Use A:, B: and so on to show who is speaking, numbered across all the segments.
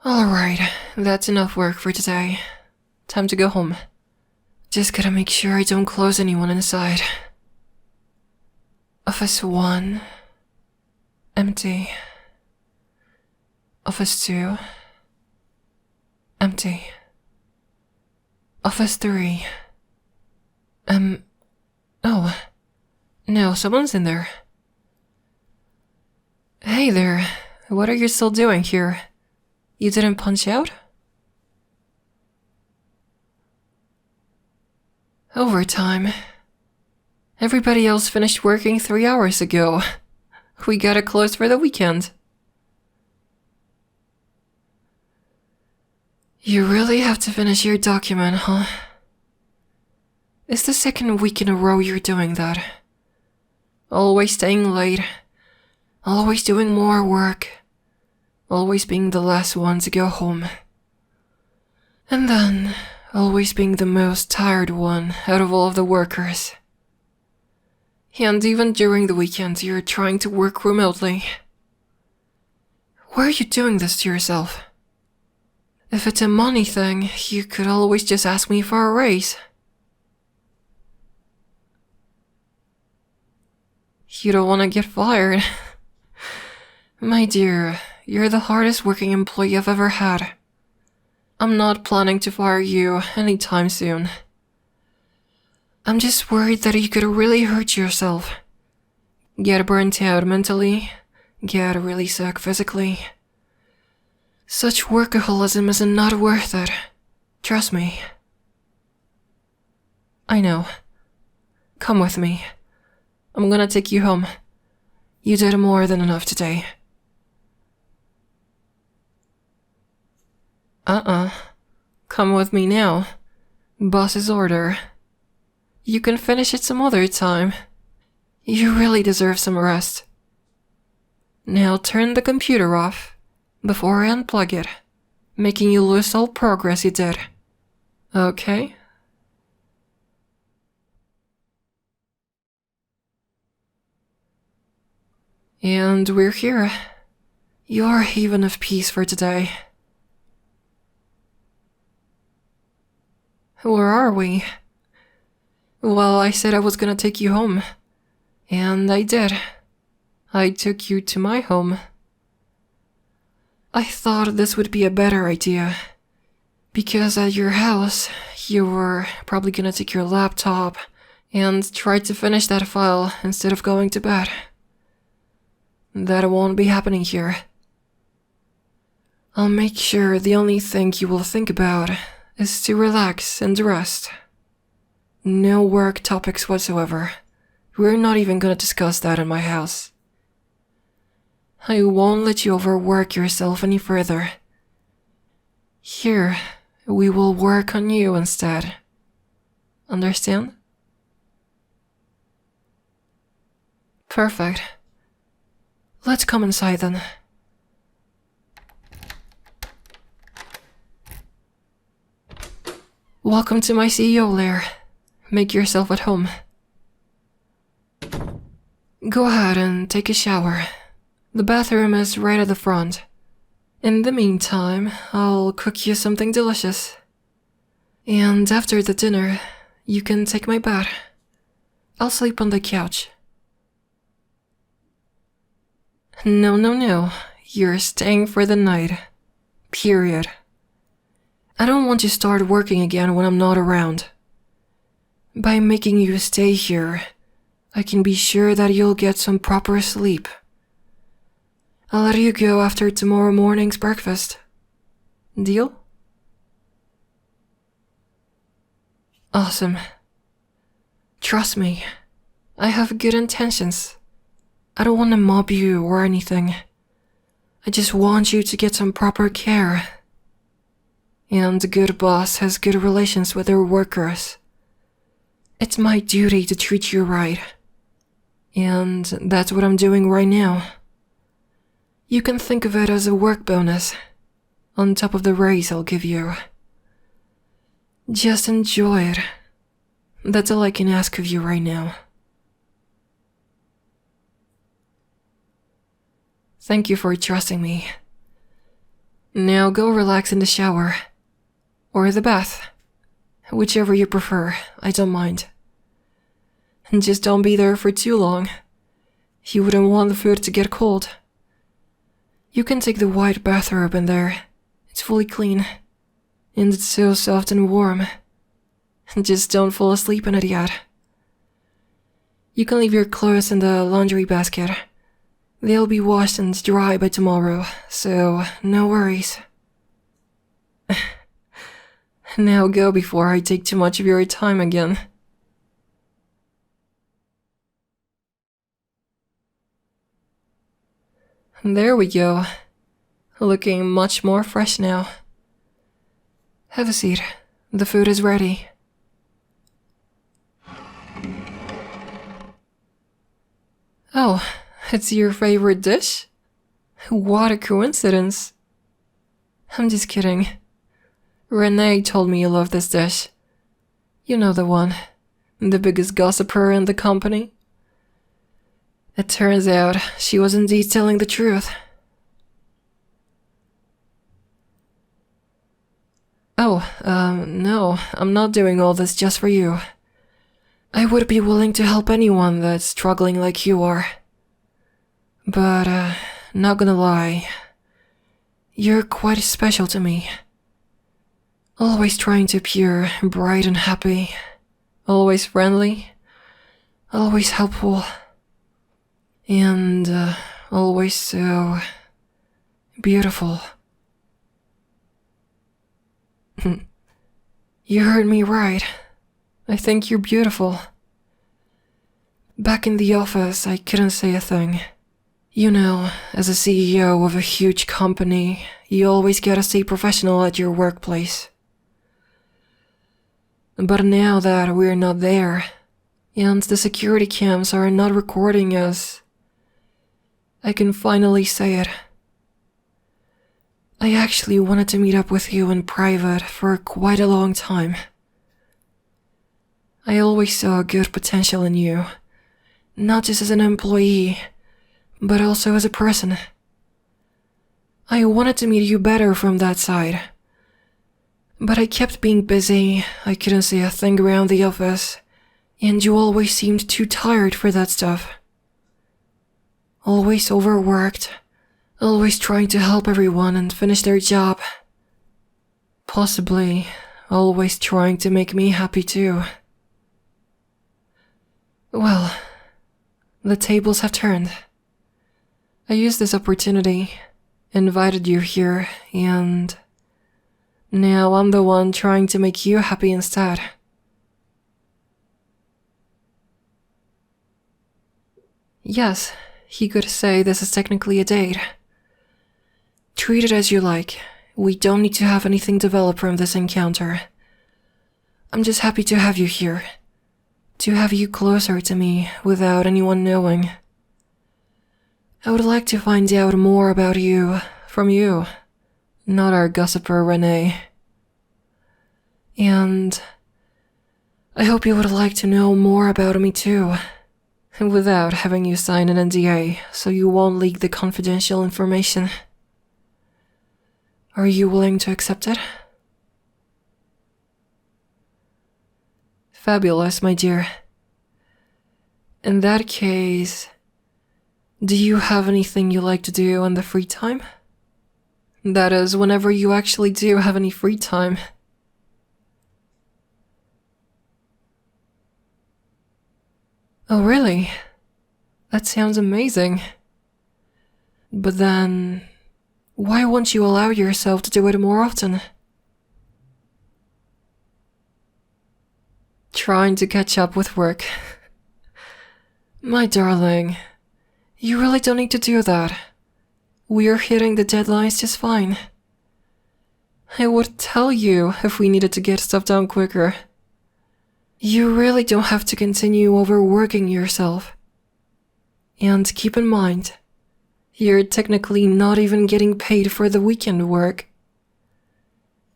A: Alright, that's enough work for today. Time to go home. Just gotta make sure I don't close anyone inside. Office 1. Empty. Office 2. Empty. Office 3. Oh. No, someone's in there. Hey there, what are you still doing here? You didn't punch out? Overtime. Everybody else finished working 3 hours ago. We gotta close for the weekend. You really have to finish your document, huh? It's the second week in a row you're doing that. Always staying late. Always doing more work. Always being the last one to go home. And then, always being the most tired one out of all of the workers. And even during the weekends, you're trying to work remotely. Why are you doing this to yourself? If it's a money thing, you could always just ask me for a raise. You don't want to get fired. My dear, you're the hardest working employee I've ever had. I'm not planning to fire you anytime soon. I'm just worried that you could really hurt yourself. Get burnt out mentally, get really sick physically. Such workaholism is not worth it. Trust me. I know. Come with me. I'm gonna take you home. You did more than enough today. Come with me now. Boss's order. You can finish it some other time. You really deserve some rest. Now turn the computer off before I unplug it, making you lose all progress you did. Okay? And we're here. Your haven of peace for today. Where are we? Well, I said I was gonna take you home. And I did. I took you to my home. I thought this would be a better idea. Because at your house, you were probably gonna take your laptop and try to finish that file instead of going to bed. That won't be happening here. I'll make sure the only thing you will think about is to relax and rest. No work topics whatsoever. We're not even gonna discuss that in my house. I won't let you overwork yourself any further. Here, we will work on you instead. Understand? Perfect. Let's come inside then. Welcome to my CEO lair. Make yourself at home. Go ahead and take a shower. The bathroom is right at the front. In the meantime, I'll cook you something delicious. And after the dinner, you can take my bed. I'll sleep on the couch. No. You're staying for the night. Period. I don't want to start working again when I'm not around. By making you stay here, I can be sure that you'll get some proper sleep. I'll let you go after tomorrow morning's breakfast. Deal? Awesome. Trust me, I have good intentions. I don't want to mob you or anything. I just want you to get some proper care. And a good boss has good relations with their workers. It's my duty to treat you right. And that's what I'm doing right now. You can think of it as a work bonus, on top of the raise I'll give you. Just enjoy it. That's all I can ask of you right now. Thank you for trusting me. Now go relax in the shower. Or the bath. Whichever you prefer, I don't mind. And just don't be there for too long. You wouldn't want the food to get cold. You can take the white bathrobe in there. It's fully clean. And it's so soft and warm. Just don't fall asleep in it yet. You can leave your clothes in the laundry basket. They'll be washed and dry by tomorrow, so no worries. Now go before I take too much of your time again. There we go. Looking much more fresh now. Have a seat. The food is ready. Oh, it's your favorite dish? What a coincidence. I'm just kidding. Renee told me you love this dish. You know the one. The biggest gossiper in the company. It turns out she was indeed telling the truth. Oh, no, I'm not doing all this just for you. I would be willing to help anyone that's struggling like you are. But, not gonna lie, you're quite special to me. Always trying to appear bright and happy, always friendly, always helpful, and always so beautiful. You heard me right. I think you're beautiful. Back in the office, I couldn't say a thing. You know, as a CEO of a huge company, you always gotta stay professional at your workplace. But now that we're not there, and the security cams are not recording us, I can finally say it. I actually wanted to meet up with you in private for quite a long time. I always saw good potential in you, not just as an employee, but also as a person. I wanted to meet you better from that side. But I kept being busy, I couldn't say a thing around the office, and you always seemed too tired for that stuff. Always overworked, always trying to help everyone and finish their job. Possibly, always trying to make me happy too. Well, the tables have turned. I used this opportunity, invited you here, and now I'm the one trying to make you happy instead. Yes, he could say this is technically a date. Treat it as you like. We don't need to have anything develop from this encounter. I'm just happy to have you here. To have you closer to me without anyone knowing. I would like to find out more about you from you, not our gossiper Renee. And I hope you would like to know more about me too, without having you sign an NDA so you won't leak the confidential information. Are you willing to accept it? Fabulous, my dear. In that case, do you have anything you like to do in the free time? That is, whenever you actually do have any free time. Oh, really? That sounds amazing. But then, why won't you allow yourself to do it more often? Trying to catch up with work. My darling, you really don't need to do that. We are hitting the deadlines just fine. I would tell you if we needed to get stuff done quicker. You really don't have to continue overworking yourself. And keep in mind, you're technically not even getting paid for the weekend work.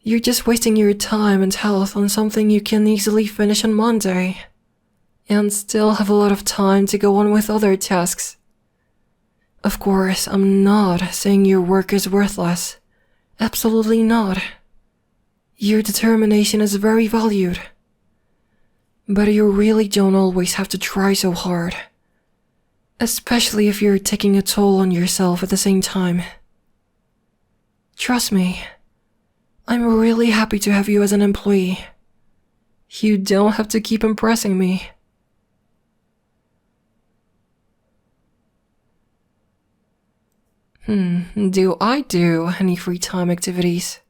A: You're just wasting your time and health on something you can easily finish on Monday, and still have a lot of time to go on with other tasks. Of course, I'm not saying your work is worthless. Absolutely not. Your determination is very valued. But you really don't always have to try so hard. Especially if you're taking a toll on yourself at the same time. Trust me, I'm really happy to have you as an employee. You don't have to keep impressing me. Do I do any free time activities?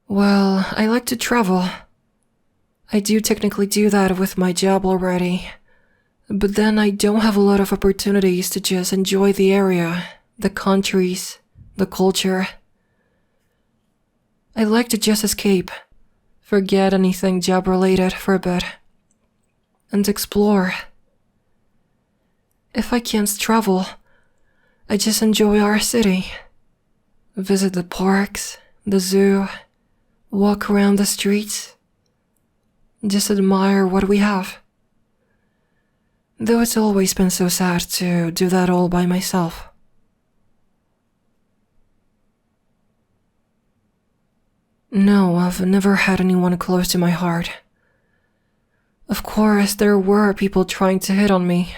A: Well, I like to travel. I do technically do that with my job already. But then I don't have a lot of opportunities to just enjoy the area, the countries, the culture. I like to just escape, forget anything job-related for a bit, and explore. If I can't travel, I just enjoy our city. Visit the parks, the zoo, walk around the streets. Just admire what we have. Though it's always been so sad to do that all by myself. No, I've never had anyone close to my heart. Of course, there were people trying to hit on me,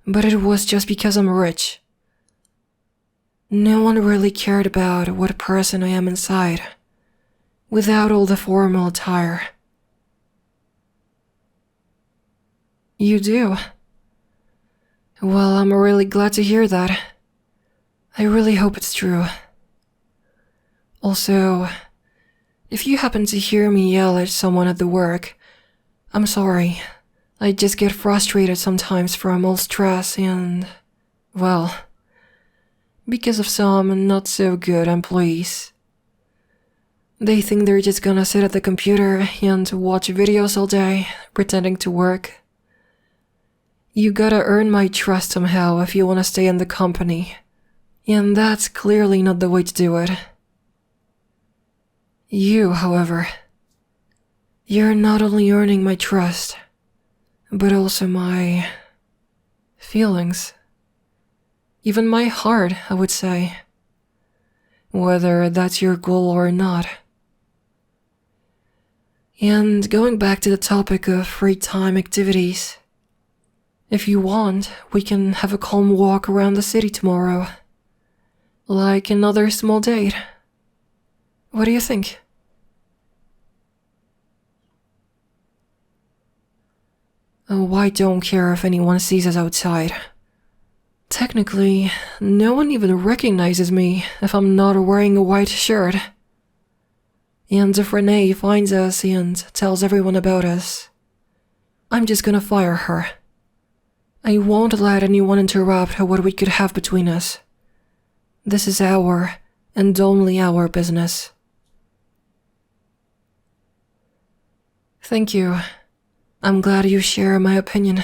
A: but it was just because I'm rich. No one really cared about what person I am inside, without all the formal attire. You do? Well, I'm really glad to hear that. I really hope it's true. Also, if you happen to hear me yell at someone at the work, I'm sorry. I just get frustrated sometimes from all stress and, well, because of some not so good employees. They think they're just gonna sit at the computer and watch videos all day, pretending to work. You gotta earn my trust somehow if you wanna stay in the company, and that's clearly not the way to do it. You, however, you're not only earning my trust, but also my feelings. Even my heart, I would say. Whether that's your goal or not. And going back to the topic of free time activities, if you want, we can have a calm walk around the city tomorrow. Like another small date. What do you think? Oh, I don't care if anyone sees us outside. Technically, no one even recognizes me if I'm not wearing a white shirt. And if Renee finds us and tells everyone about us, I'm just gonna fire her. I won't let anyone interrupt what we could have between us. This is our, and only our business. Thank you. I'm glad you share my opinion.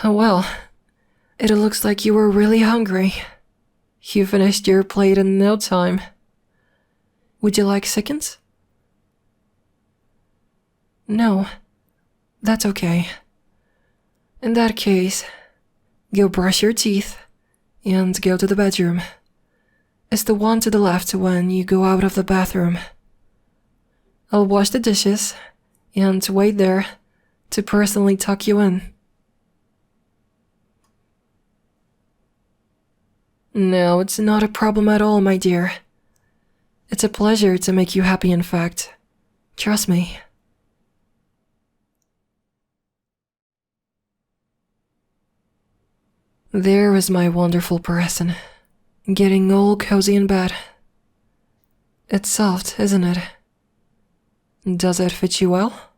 A: Well, it looks like you were really hungry. You finished your plate in no time. Would you like seconds? No, that's okay. In that case, go brush your teeth and go to the bedroom. It's the one to the left when you go out of the bathroom. I'll wash the dishes and wait there to personally tuck you in. No, it's not a problem at all, my dear. It's a pleasure to make you happy, in fact. Trust me. There is my wonderful person, getting all cozy in bed. It's soft, isn't it? Does it fit you well?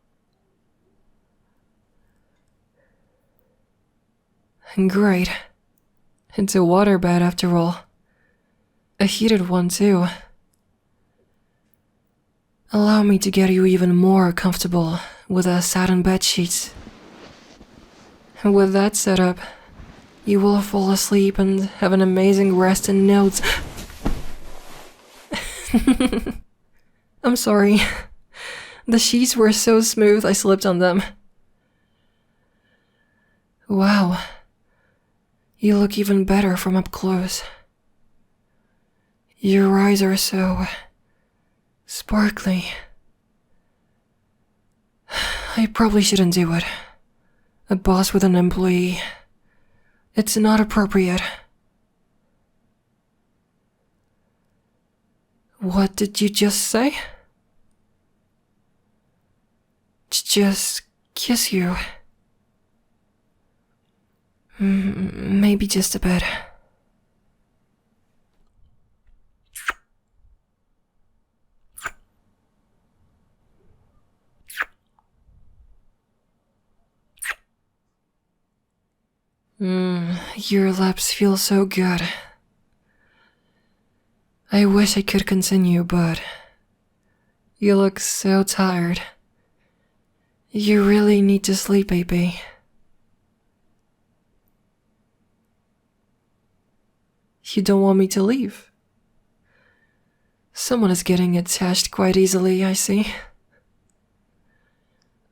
A: Great. It's a waterbed after all. A heated one too. Allow me to get you even more comfortable with the satin bed sheets. With that setup, you will fall asleep and have an amazing rest in notes. I'm sorry. The sheets were so smooth I slipped on them. Wow. You look even better from up close. Your eyes are so sparkly. I probably shouldn't do it. A boss with an employee. It's not appropriate. What did you just say? Just kiss you. Maybe just a bit. Your lips feel so good. I wish I could continue, but you look so tired. You really need to sleep, baby. You don't want me to leave? Someone is getting attached quite easily, I see.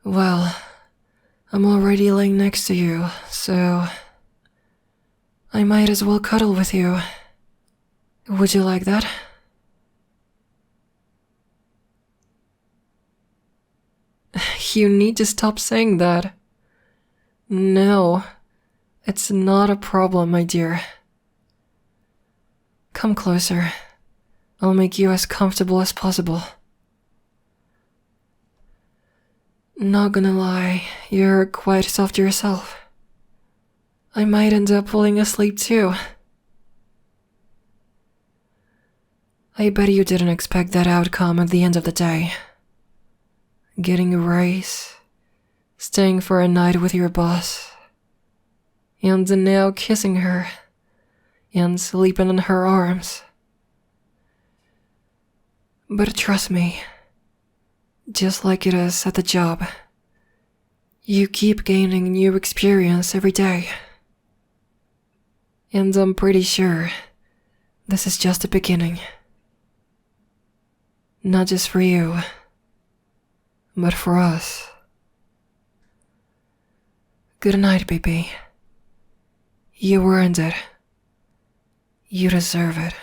A: Well, I'm already laying next to you, so I might as well cuddle with you. Would you like that? You need to stop saying that. No, it's not a problem, my dear. Come closer. I'll make you as comfortable as possible. Not gonna lie, you're quite soft yourself. I might end up falling asleep too. I bet you didn't expect that outcome at the end of the day. Getting a raise, staying for a night with your boss, and now kissing her, and sleeping in her arms. But trust me, just like it is at the job, you keep gaining new experience every day. And I'm pretty sure this is just the beginning. Not just for you, but for us. Good night, baby. You earned it. You deserve it.